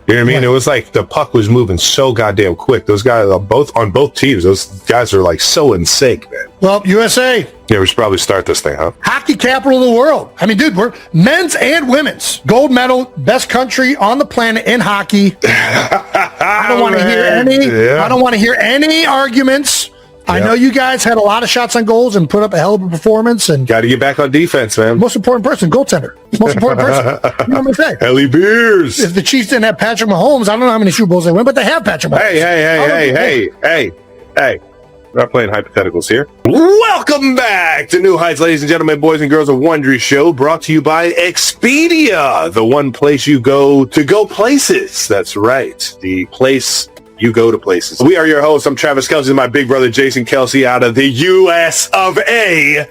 You know what I mean? Right. It was like the puck was moving so goddamn quick. Those guys on both teams, those guys are like so in sync, man. Well, USA, Yeah, we should probably start this thing, huh? hockey capital of the world. I mean, dude, we're men's and women's gold medal, best country on the planet in hockey. I don't want to hear any. Yeah. I don't want to hear any arguments. I know you guys had a lot of shots on goals and put up a hell of a performance. And Got to get back on defense, man. most important person, goaltender. Most important person. You know what I'm saying? Ellie Beers. If the Chiefs didn't have Patrick Mahomes, I don't know how many Super Bowls they win, but they have Patrick Mahomes. Hey. We're not playing hypotheticals here. Welcome back to New Heights, ladies and gentlemen, boys and girls of Wondery Show, brought to you by Expedia, the one place you go to go places. That's right. The place you go to places. We are your hosts. I'm Travis Kelce and my big brother, Jason Kelce, out of the U.S. of A.,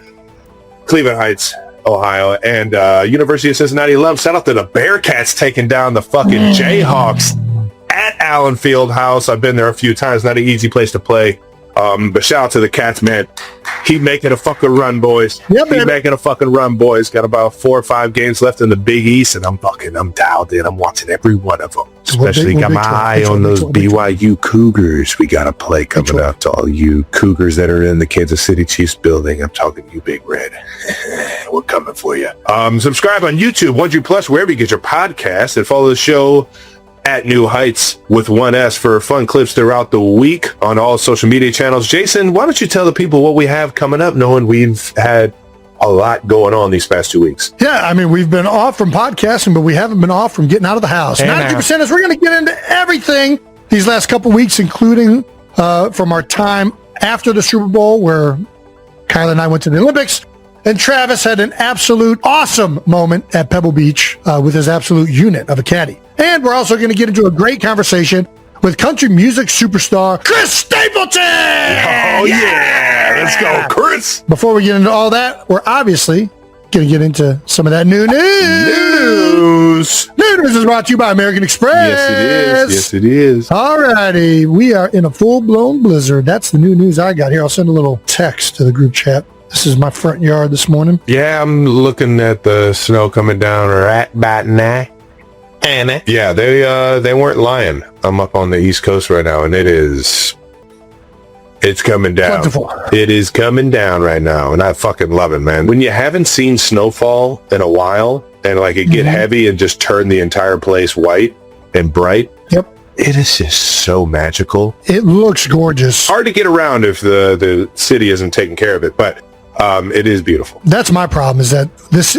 Cleveland Heights, Ohio, and University of Cincinnati alum. Shout out to the Bearcats taking down the fucking Jayhawks at Allen Fieldhouse. I've been there a few times. Not an easy place to play. But shout out to the Cats, man. Keep making a fucking run, boys. Yep, Keep making a fucking run, boys. Got about 4 or 5 games left in the Big East, and I'm dialed in. I'm watching every one of them. Especially got my eye on those BYU Cougars. We got a play coming out to all you Cougars that are in the Kansas City Chiefs building. I'm talking to you, Big Red. We're coming for you. Subscribe on YouTube, Wondery Plus, wherever you get your podcasts, and follow the show at New Heights with 1S for fun clips throughout the week on all social media channels. Jason, why don't you tell the people what we have coming up, knowing we've had a lot going on these past 2 weeks? Yeah, I mean, we've been off from podcasting, but we haven't been off from getting out of the house. 90% is we're going to get into everything these last couple weeks, including from our time after the Super Bowl, where Kyler and I went to the Olympics, and Travis had an absolute awesome moment at Pebble Beach with his absolute unit of a caddy. And we're also going to get into a great conversation with country music superstar Chris Stapleton. Oh, yeah. Let's go, Chris. Before we get into all that, we're obviously going to get into some of that new news. New news is brought to you by American Express. Yes, it is. All righty. We are in a full-blown blizzard. That's the new news I got here. I'll send a little text to the group chat. This is my front yard this morning. Yeah, I'm looking at the snow coming down right about now. Yeah, they weren't lying. I'm up on the East Coast right now, and it's coming down. Plentiful. It is coming down right now, and I fucking love it, man. When you haven't seen snowfall in a while, and like it get heavy and just turn the entire place white and bright. Yep. It is just so magical. It looks gorgeous. Hard to get around if the city isn't taking care of it, but it is beautiful. That's my problem, is that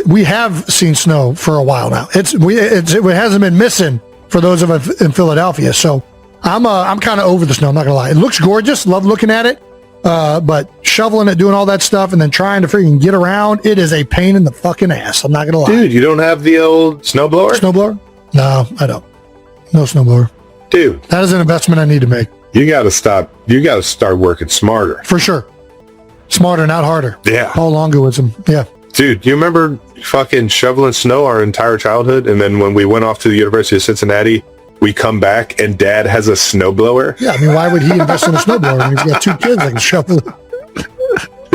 we have seen snow for a while now. It hasn't been missing for those of us in Philadelphia. So I'm kind of over the snow. I'm not gonna lie. It looks gorgeous. Love looking at it. But shoveling it, doing all that stuff, and then trying to freaking get around, it is a pain in the fucking ass. I'm not gonna lie. Dude, you don't have the old snowblower? Snowblower? No, I don't. No snowblower. Dude, that is an investment I need to make. You got to stop. You got to start working smarter. For sure. Smarter, not harder. Yeah. Paul Longoism. Yeah. Dude, do you remember fucking shoveling snow our entire childhood? And then when we went off to the University of Cincinnati, we come back and Dad has a snowblower? Yeah, I mean, why would he invest in a snowblower when he's got 2 kids that can shovel it?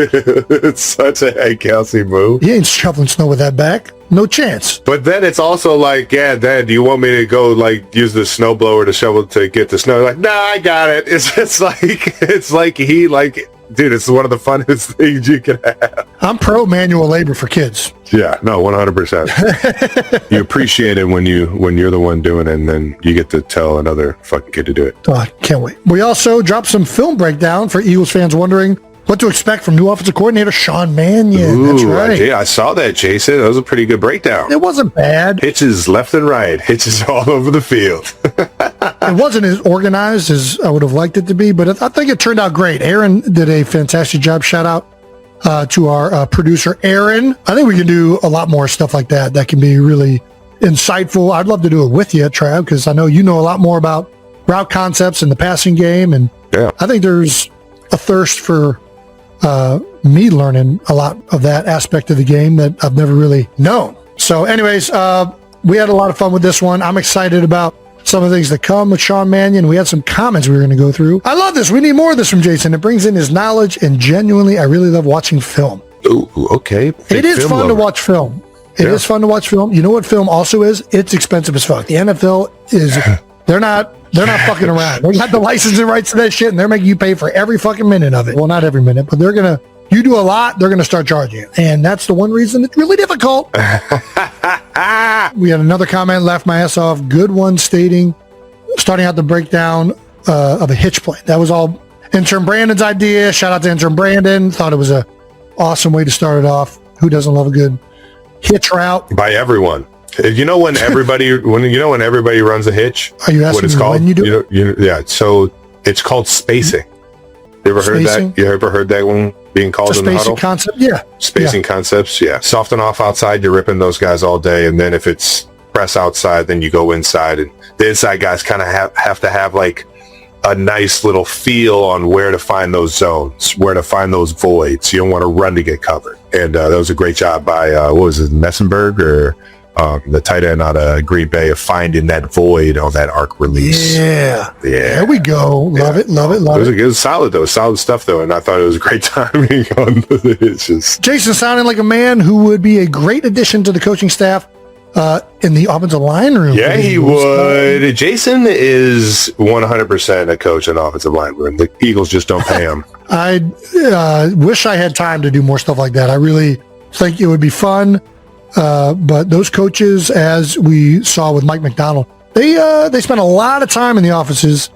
It's such a Hey Kelce move. He ain't shoveling snow with that back. No chance. But then it's also like, yeah, Dad, do you want me to go like use the snowblower to shovel to get the snow? Like, nah, I got it. It's like he like, dude, it's one of the funnest things you can have. I'm pro manual labor for kids. Yeah, no, 100%. You appreciate it when you're the one doing it, and then you get to tell another fucking kid to do it. Oh, I can't wait. We also dropped some film breakdown for Eagles fans wondering what to expect from new offensive coordinator Sean Mannion. Ooh, that's right. Yeah, I saw that, Jason. That was a pretty good breakdown. It wasn't bad. Hitches left and right. Hitches all over the field. It wasn't as organized as I would have liked it to be, but I think it turned out great. Aaron did a fantastic job. Shout out to our producer, Aaron. I think we can do a lot more stuff like that. That can be really insightful. I'd love to do it with you, Trav, because I know you know a lot more about route concepts and the passing game. And yeah. I think there's a thirst for me learning a lot of that aspect of the game that I've never really known. So anyways, we had a lot of fun with this one. I'm excited about some of the things that come with Sean Mannion. We had some comments we were going to go through. I love this. We need more of this from Jason. It brings in his knowledge, and genuinely, I really love watching film. Ooh, okay. It is fun to watch film. It is fun to watch film. You know what film also is? It's expensive as fuck. The NFL is They're not fucking around. They got the licensing rights to that shit, and they're making you pay for every fucking minute of it. Well, not every minute, but you do a lot, they're going to start charging you. And that's the one reason it's really difficult. We had another comment, laughed my ass off. Good one starting out the breakdown of a hitch plane. That was all intern Brandon's idea. Shout out to intern Brandon. Thought it was a awesome way to start it off. Who doesn't love a good hitch route? By everyone. You know when everybody runs a hitch? Are you asking what it's me called? when you do it? Yeah. So it's called spacing. You ever heard that? You ever heard that one being called in the huddle? Spacing concept, yeah. Spacing concepts, yeah. Soft and off outside, you're ripping those guys all day, and then if it's press outside, then you go inside, and the inside guys kind of have to have like a nice little feel on where to find those zones, where to find those voids. You don't want to run to get covered. And that was a great job by what was it, Messenberg or the tight end out of Green Bay, of finding that void on that arc release. Yeah. There we go. Love it. It was solid though. Solid stuff though. And I thought it was a great timing on it's just. Jason sounding like a man who would be a great addition to the coaching staff in the offensive line room. Yeah, he would. Jason is 100% a coach in the offensive line room. The Eagles just don't pay him. I wish I had time to do more stuff like that. I really think it would be fun. But those coaches, as we saw with Mike McDonald, they spend a lot of time in the offices.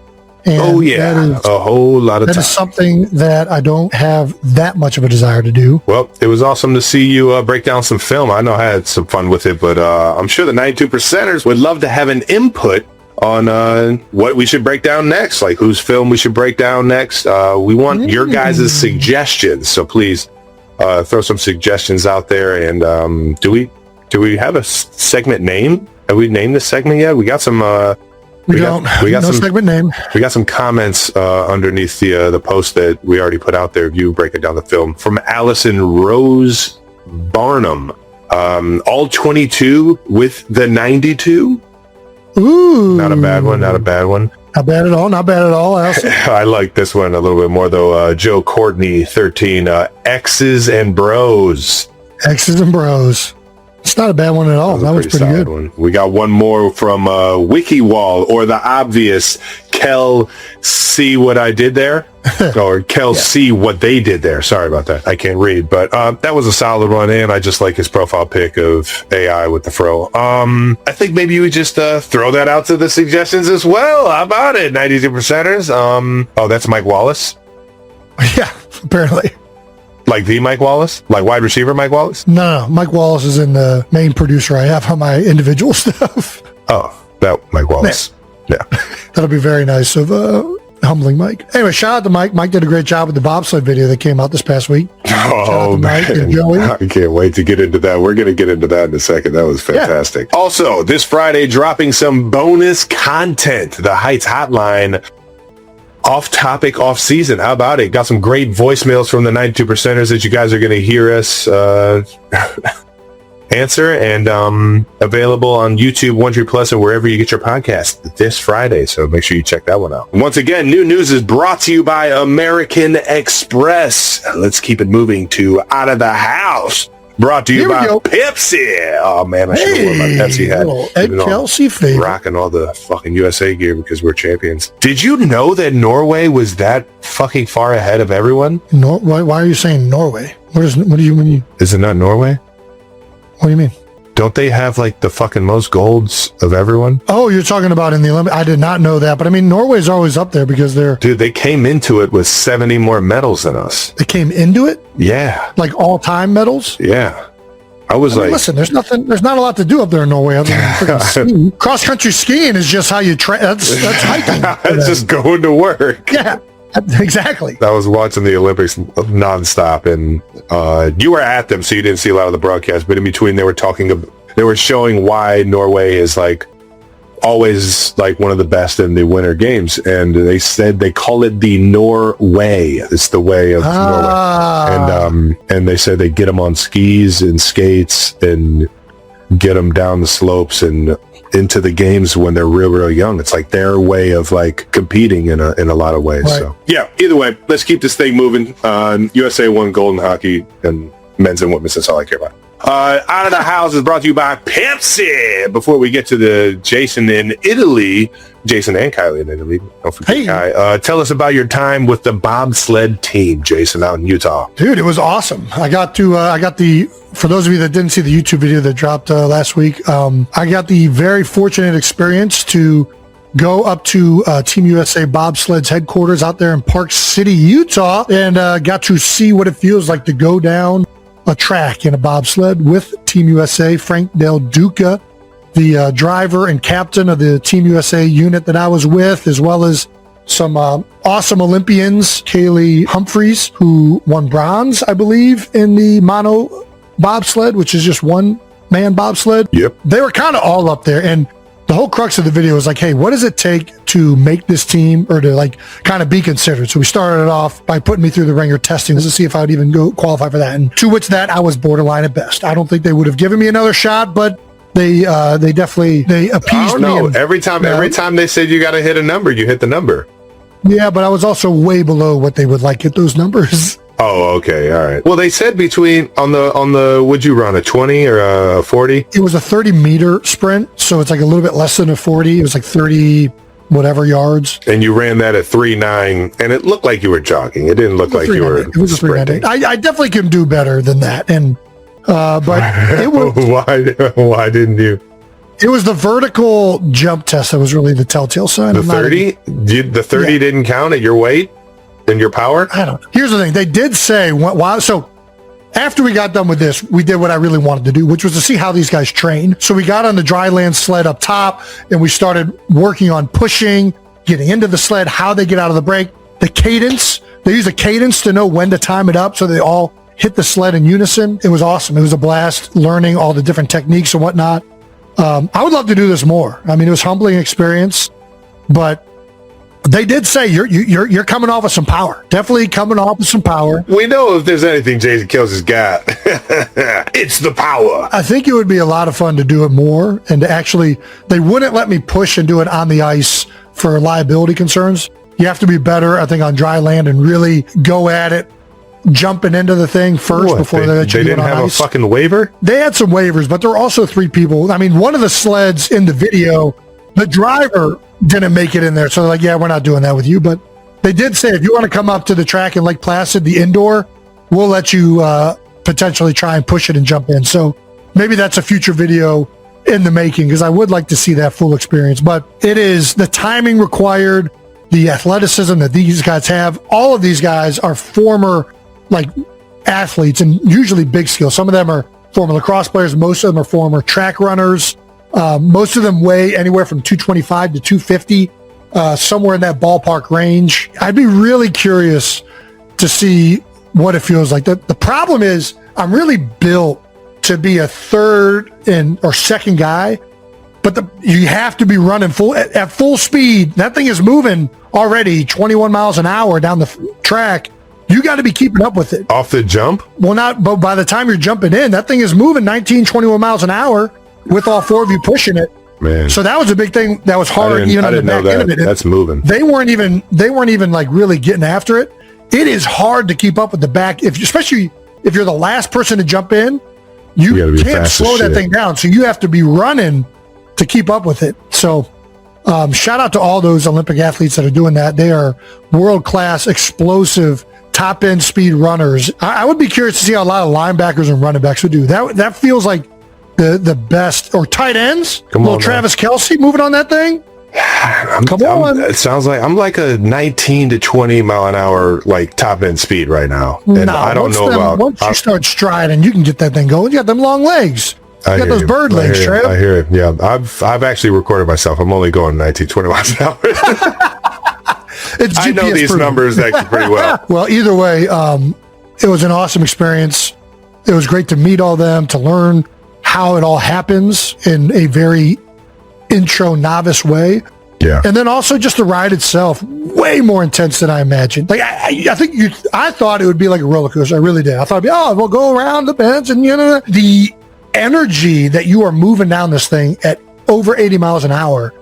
And a whole lot of time. That is something that I don't have that much of a desire to do. Well, it was awesome to see you break down some film. I know I had some fun with it, but I'm sure the 92%ers would love to have an input on what we should break down next, like whose film we should break down next. We want your guys' suggestions, so please throw some suggestions out there. And do we have a segment name? Have we named this segment yet? We got some. We got some segment name. We got some comments underneath the post that we already put out there of you breaking down the film, from Allison Rose Barnum. All 22 with the 92. Ooh, not a bad one. Not bad at all. I like this one a little bit more though. Joe Courtney 13. X's and Bros. It's not a bad one at all. That was pretty good. One. We got one more from WikiWall, or the obvious Kel, see what I did there? Or Kel, see what they did there. Sorry about that. I can't read. But that was a solid one, and I just like his profile pic of AI with the fro. I think maybe you would just throw that out to the suggestions as well. How about it, 92%ers? Oh, that's Mike Wallace? Yeah, apparently. Like the Mike Wallace? Like wide receiver Mike Wallace? No. Mike Wallace is in the main producer I have on my individual stuff. Oh, that Mike Wallace. Yeah. That'll be very nice of humbling Mike. Anyway, shout out to Mike. Mike did a great job with the bobsled video that came out this past week. Oh, man. Mike and Joey. I can't wait to get into that. We're going to get into that in a second. That was fantastic. Yeah. Also, this Friday, dropping some bonus content. The Heights Hotline. Off topic, off season. How about it? Got some great voicemails from the 92%ers that you guys are going to hear us answer, and available on YouTube, Wondery Plus, and wherever you get your podcast this Friday. So make sure you check that one out. Once again, new news is brought to you by American Express. Let's keep it moving to Out of the House. Brought to you by Pepsi. Oh, man, I should have worn my Pepsi hat. Ed Kelce favorite. Rocking all the fucking USA gear because we're champions. Did you know that Norway was that fucking far ahead of everyone? Why are you saying Norway? What do you mean? Is it not Norway? What do you mean? Don't they have like the fucking most golds of everyone? Oh, you're talking about in the Olympics. I did not know that, but I mean, Norway's always up there because they're... Dude, they came into it with 70 more medals than us. They came into it? Yeah. Like all-time medals? Yeah. I mean, listen, there's not a lot to do up there in Norway other than freaking skiing. Cross-country skiing is just how you that's hiking. That's just going to work. Yeah. Exactly. I was watching the Olympics nonstop, and you were at them, so you didn't see a lot of the broadcast. But in between, they were showing why Norway is like always like one of the best in the Winter Games, and they said they call it the Norway. It's the way of Norway, and they said they get them on skis and skates and get them down the slopes and into the games when they're real young. It's like their way of like competing in a lot of ways. Right. So yeah, either way, let's keep this thing moving. USA won gold in hockey, and men's and women's. That's all I care about. Out of the House is brought to you by Pepsi. Before we get to the Jason in Italy, Jason and Kylie in Italy, don't forget Kai, tell us about your time with the bobsled team, Jason, out in Utah. Dude, it was awesome. I got for those of you that didn't see the YouTube video that dropped last week, I got the very fortunate experience to go up to Team USA Bobsled's headquarters out there in Park City, Utah, and got to see what it feels like to go down a track in a bobsled with Team USA. Frank Del Duca, the driver and captain of the Team USA unit that I was with, as well as some awesome Olympians, Kaylee Humphreys, who won bronze, I believe, in the mono bobsled, which is just one man bobsled. Yep. They were kind of all up there, and the whole crux of the video was like, hey, what does it take to make this team or to like kind of be considered? So we started it off by putting me through the ringer testing to see if I would even go qualify for that. And to which that I was borderline at best. I don't think they would have given me another shot, but they appeased me. And, every time they said you got to hit a number, you hit the number. Yeah, but I was also way below what they would like at those numbers. Oh, okay. All right. Well, they said between on the would you run a 20 or a 40? It was a 30-meter sprint, so it's like a little bit less than a 40. It was like 30 whatever yards. And you ran that at 3.9, and it looked like you were jogging. It didn't look like you were It was a 3.9. I definitely can do better than that. And but it was why didn't you? It was the vertical jump test that was really the telltale sign. The 30? The 30 didn't count at your weight and your power? I don't know. Here's the thing. They did say, so after we got done with this, we did what I really wanted to do, which was to see how these guys train. So we got on the dry land sled up top, and we started working on pushing, getting into the sled, how they get out of the break, the cadence. They use a cadence to know when to time it up so they all hit the sled in unison. It was awesome. It was a blast learning all the different techniques and whatnot. I would love to do this more. I mean, it was a humbling experience, but they did say you're coming off with some power. Definitely coming off with some power. We know if there's anything Jason Kelce's got, it's the power. I think it would be a lot of fun to do it more, and to actually, they wouldn't let me push and do it on the ice for liability concerns. You have to be better, I think, on dry land and really go at it, jumping into the thing first before they let you do it on ice. They didn't have a fucking waiver? They had some waivers, but there were also 3 people. I mean, one of the sleds in the video, the driver didn't make it in there. So they're like, yeah, we're not doing that with you. But they did say, if you want to come up to the track in Lake Placid, the indoor, we'll let you potentially try and push it and jump in. So maybe that's a future video in the making, because I would like to see that full experience. But it is the timing required, the athleticism that these guys have. All of these guys are former athletes and usually big skills. Some of them are former lacrosse players. Most of them are former track runners. Most of them weigh anywhere from 225 to 250, somewhere in that ballpark range. I'd be really curious to see what it feels like. The problem is I'm really built to be a third or second guy, but you have to be running at full speed. That thing is moving already 21 miles an hour down the track. You got to be keeping up with it. Off the jump? Well, but by the time you're jumping in, that thing is moving 19, 21 miles an hour with all 4 of you pushing it. Man. So that was a big thing that was hard even on the back end of it. That's moving. They weren't even really getting after it. It is hard to keep up with the back, especially if you're the last person to jump in. You can't slow that thing down. So you have to be running to keep up with it. So shout out to all those Olympic athletes that are doing that. They are world-class, explosive, top-end speed runners. I would be curious to see how a lot of linebackers and running backs would do. That feels like the best. Or tight ends. Travis Kelce moving on that thing. Come on. It sounds like I'm like a 19 to 20 mile an hour top-end speed right now. And I don't know about... Once you start striding, you can get that thing going. You got them long legs. You got those bird legs, Trav. I hear it. Yeah, I've actually recorded myself. I'm only going 19, 20 miles an hour. I know these numbers actually pretty well. Well, either way, it was an awesome experience. It was great to meet all them, to learn how it all happens in a very intro novice way. Yeah. And then also just the ride itself, way more intense than I imagined. I thought it would be like a roller coaster. I really did. I thought, we'll go around the bends and the energy that you are moving down this thing at over 80 miles an hour.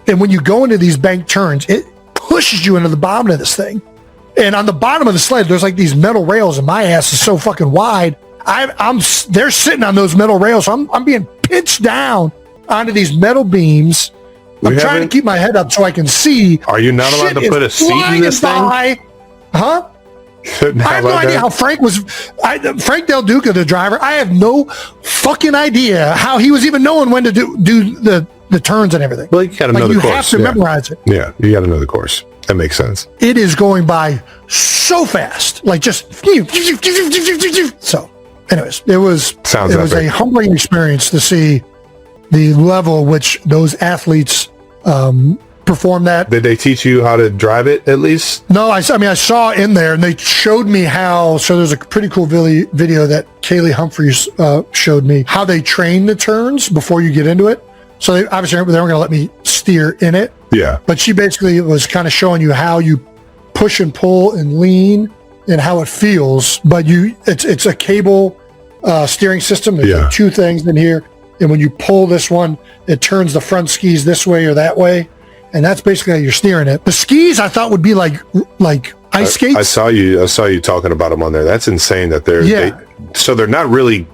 And when you go into these bank turns, it pushes you into the bottom of this thing. And on the bottom of the sled, there's these metal rails, and my ass is so fucking wide. they're sitting on those metal rails. So I'm being pitched down onto these metal beams. I'm trying to keep my head up so I can see. Are you not allowed to put a seat in this thing? Huh? I have no idea how Frank Del Duca, the driver. I have no fucking idea how he was even knowing when to do the turns and everything. Well, you got to know the course. You have to memorize it. Yeah, you got to know the course. That makes sense. It is going by so fast, like just so. Anyways, it was a humbling experience to see the level which those athletes perform that. Did they teach you how to drive it at least? No, I saw in there, and they showed me how. So there's a pretty cool video that Kaylee Humphreys showed me how they train the turns before you get into it. So they obviously they weren't going to let me steer in it. Yeah. But she basically was kind of showing you how you push and pull and lean and how it feels. But it's a cable steering system. There's like two things in here. And when you pull this one, it turns the front skis this way or that way. And that's basically how you're steering it. The skis I thought would be like ice skates. I saw you talking about them on there. That's insane that so they're not really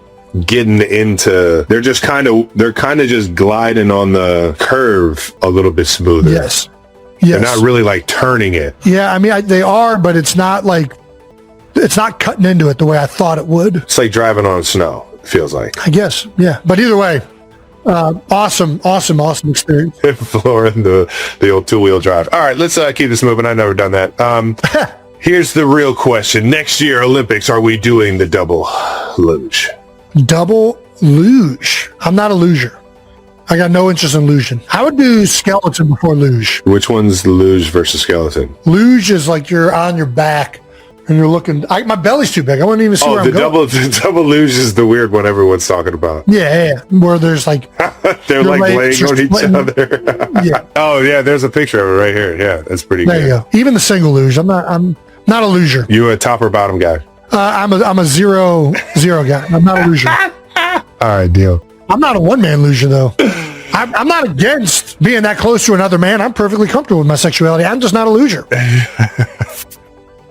getting into, they're kind of just gliding on the curve a little bit smoother. Yes. They're not really like turning it. Yeah, I mean they are, but it's not cutting into it the way I thought it would. It's like driving on snow, it feels like. I guess, yeah. But either way, awesome experience. Flooring the old two-wheel drive. All right, let's keep this moving. I've never done that. Here's the real question. Next year, Olympics, are we doing the double luge? Double luge. I'm not a luger. I got no interest in luging. I would do skeleton before luge. Which one's the luge versus skeleton? Luge is like you're on your back and you're looking. My belly's too big. I wouldn't even see where I'm going. The double luge is the weird one everyone's talking about. Yeah. Where there's like they're like laying on each other. Yeah. Oh yeah, there's a picture of it right here. Yeah, that's pretty good. There you go. Even the single luge. I'm not a luger. You a top or bottom guy? I'm a zero guy. I'm not a luger. All right, deal. I'm not a one-man luger, though. I'm not against being that close to another man. I'm perfectly comfortable with my sexuality. I'm just not a luger.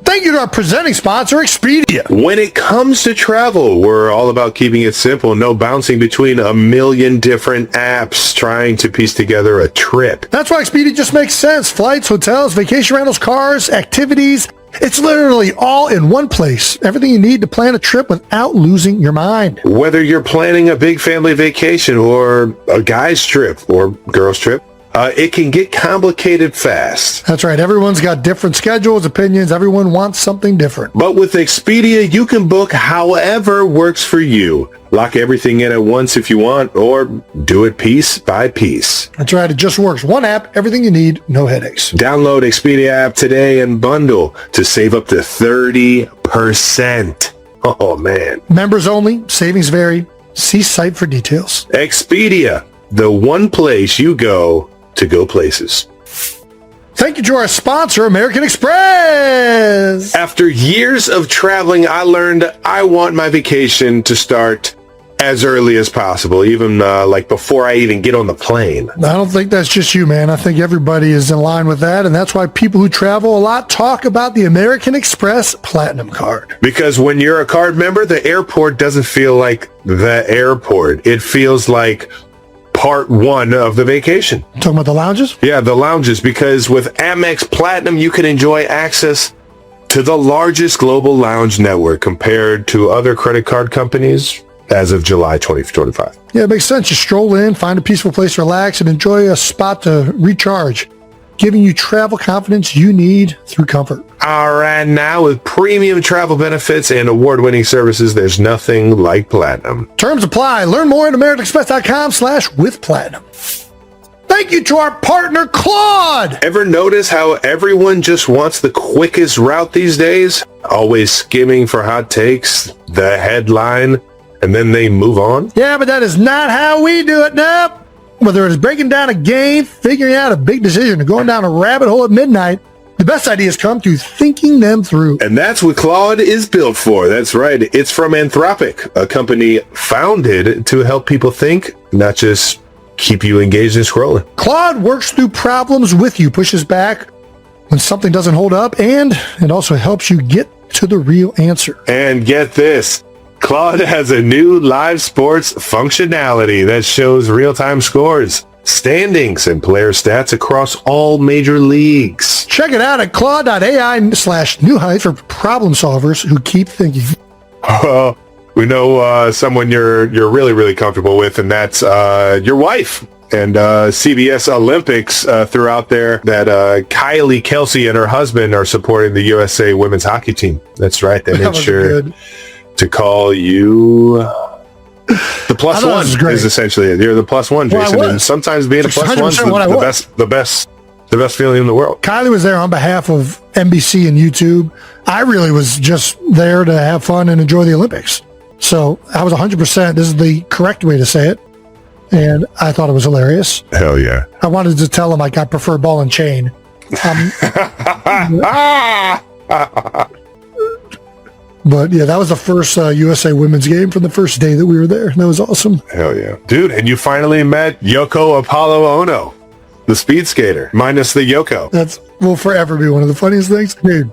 Thank you to our presenting sponsor, Expedia. When it comes to travel, we're all about keeping it simple. No bouncing between a million different apps trying to piece together a trip. That's why Expedia just makes sense. Flights, hotels, vacation rentals, cars, activities. It's literally all in one place. Everything you need to plan a trip without losing your mind. Whether you're planning a big family vacation or a guy's trip or girl's trip, it can get complicated fast. That's right. Everyone's got different schedules, opinions. Everyone wants something different. But with Expedia, you can book however works for you. Lock everything in at once if you want, or do it piece by piece. That's right. It just works. One app, everything you need, no headaches. Download Expedia app today and bundle to save up to 30%. Oh, man. Members only. Savings vary. See site for details. Expedia, the one place you go to go places. Thank you to our sponsor, American Express. After years of traveling, I learned I want my vacation to start as early as possible, even like before I even get on the plane. I don't think that's just you, man. I think everybody is in line with that, and that's why people who travel a lot talk about the American Express Platinum Card. Because when you're a card member, the airport doesn't feel like the airport. It feels like part one of the vacation. Talking about the lounges? Yeah, the lounges, because with Amex Platinum, you can enjoy access to the largest global lounge network compared to other credit card companies as of July 2025. Yeah, it makes sense. You stroll in, find a peaceful place to relax, and enjoy a spot to recharge, giving you travel confidence you need through comfort. All right, now with premium travel benefits and award-winning services, there's nothing like Platinum. Terms apply. Learn more at americanexpress.com/withplatinum. Thank you to our partner, Claude. Ever notice how everyone just wants the quickest route these days? Always skimming for hot takes, the headline, and then they move on? Yeah, but that is not how we do it now. Whether it is breaking down a game, figuring out a big decision, or going down a rabbit hole at midnight, the best ideas come through thinking them through. And that's what Claude is built for. That's right. It's from Anthropic, a company founded to help people think, not just keep you engaged and scrolling. Claude works through problems with you, pushes back when something doesn't hold up, and it also helps you get to the real answer. And get this, Claude has a new live sports functionality that shows real-time scores, standings, and player stats across all major leagues. Check it out at claude.ai/New Heights for problem solvers who keep thinking. Well, we know someone you're really, really comfortable with, and that's your wife. And CBS Olympics threw out there that Kylie Kelce and her husband are supporting the USA women's hockey team. That's right. They made sure to call you the plus one is essentially it. You're the plus one, Jason. And sometimes being a plus one is the best feeling in the world. Kylie was there on behalf of NBC and YouTube. I really was just there to have fun and enjoy the Olympics. So I was 100%. This is the correct way to say it. And I thought it was hilarious. Hell yeah. I wanted to tell him I prefer ball and chain. But yeah, that was the first USA women's game from the first day that we were there. That was awesome. Hell yeah. Dude, and you finally met Yoko Apollo Ono, the speed skater, minus the Yoko. That will forever be one of the funniest things. Dude,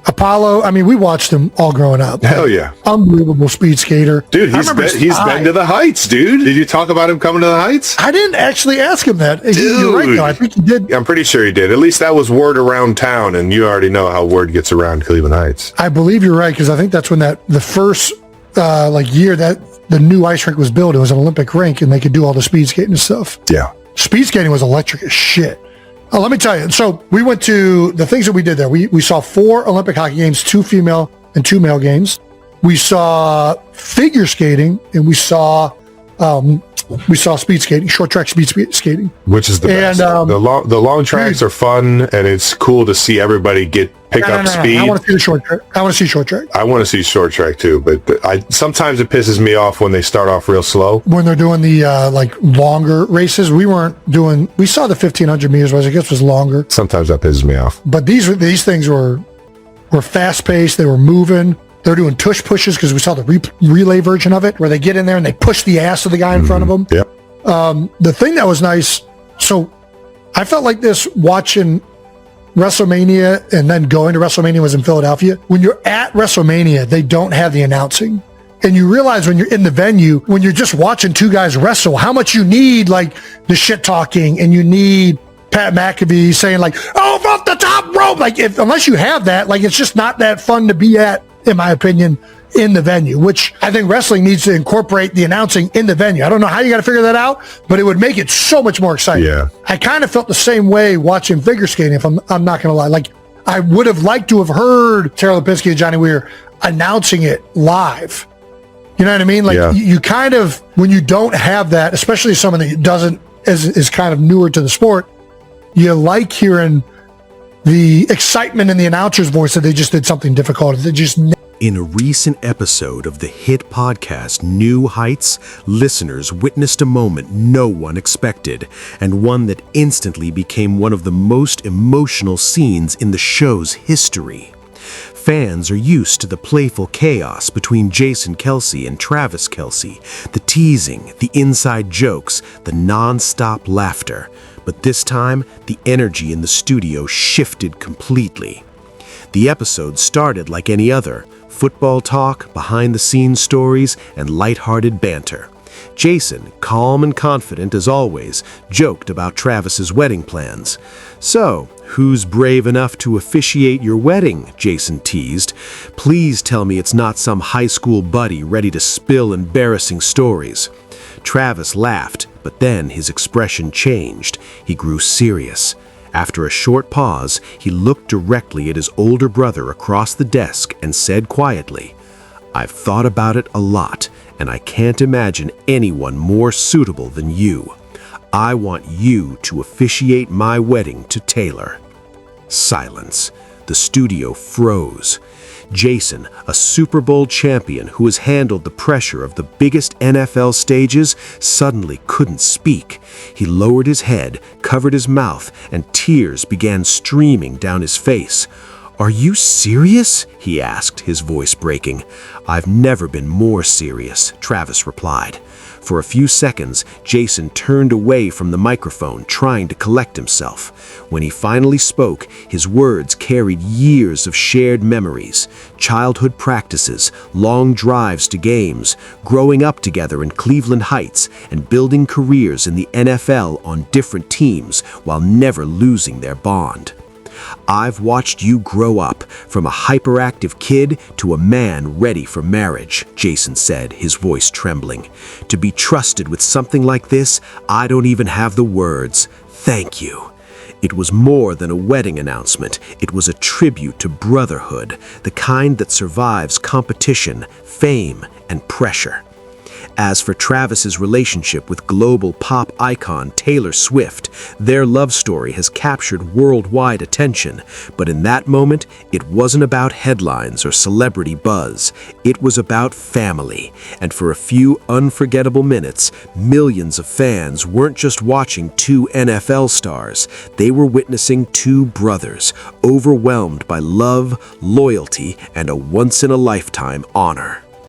Apollo, I mean, we watched him all growing up. Hell yeah. Unbelievable speed skater. Dude, he's been to the Heights, dude. Did you talk about him coming to the Heights? I didn't actually ask him that. Dude. You're right, though. I think he did. I'm pretty sure he did. At least that was word around town, and you already know how word gets around Cleveland Heights. I believe you're right, because I think that's when the first year that the new ice rink was built, it was an Olympic rink, and they could do all the speed skating and stuff. Yeah. Speed skating was electric as shit. Oh, let me tell you. So we went to the things that we did there. We saw 4 Olympic hockey games, 2 female and 2 male games. We saw figure skating, and we saw speed skating, short track speed skating, which is the best. And the long tracks are fun, and it's cool to see everybody pick up speed. I want to see the short track. I want to see short track. I want to see short track too, but sometimes it pisses me off when they start off real slow. When they're doing the longer races, we saw the 1,500 meters, which I guess was longer. Sometimes that pisses me off. But these things were fast paced. They were moving. They're doing tush pushes because we saw the relay version of it where they get in there and they push the ass of the guy in front of them. Yep. The thing that was nice, so I felt like this watching WrestleMania and then going to WrestleMania was in Philadelphia. When you're at WrestleMania, they don't have the announcing. And you realize when you're in the venue, when you're just watching 2 guys wrestle, how much you need like the shit talking, and you need Pat McAfee saying like, "Oh, off the top rope." Like unless you have that, like it's just not that fun to be at, in my opinion, in the venue, which I think wrestling needs to incorporate the announcing in the venue. I don't know how you got to figure that out, but it would make it so much more exciting. Yeah. I kind of felt the same way watching figure skating, if I'm not going to lie. Like I would have liked to have heard Tara Lipinski and Johnny Weir announcing it live. You know what I mean? Like you kind of, when you don't have that, especially someone that is kind of newer to the sport, you like hearing the excitement in the announcer's voice that they just did something difficult. In a recent episode of the hit podcast New Heights, listeners witnessed a moment no one expected, and one that instantly became one of the most emotional scenes in the show's history. Fans are used to the playful chaos between Jason Kelce and Travis Kelce, the teasing, the inside jokes, the non-stop laughter. But this time, the energy in the studio shifted completely. The episode started like any other: football talk, behind-the-scenes stories, and lighthearted banter. Jason, calm and confident as always, joked about Travis's wedding plans. "So, who's brave enough to officiate your wedding?" Jason teased. "Please tell me it's not some high school buddy ready to spill embarrassing stories." Travis laughed, but then his expression changed. He grew serious. After a short pause, he looked directly at his older brother across the desk and said quietly, "I've thought about it a lot, and I can't imagine anyone more suitable than you. I want you to officiate my wedding to Taylor." Silence. The studio froze. Jason, a Super Bowl champion who has handled the pressure of the biggest NFL stages, suddenly couldn't speak. He lowered his head, covered his mouth, and tears began streaming down his face. "Are you serious?" he asked, his voice breaking. "I've never been more serious," Travis replied. For a few seconds, Jason turned away from the microphone, trying to collect himself. When he finally spoke, his words carried years of shared memories, childhood practices, long drives to games, growing up together in Cleveland Heights, and building careers in the NFL on different teams while never losing their bond. "I've watched you grow up, from a hyperactive kid to a man ready for marriage," Jason said, his voice trembling. "To be trusted with something like this, I don't even have the words. Thank you." It was more than a wedding announcement. It was a tribute to brotherhood, the kind that survives competition, fame, and pressure. As for Travis's relationship with global pop icon Taylor Swift, their love story has captured worldwide attention. But in that moment, it wasn't about headlines or celebrity buzz. It was about family. And for a few unforgettable minutes, millions of fans weren't just watching two NFL stars. They were witnessing two brothers, overwhelmed by love, loyalty, and a once-in-a-lifetime honor.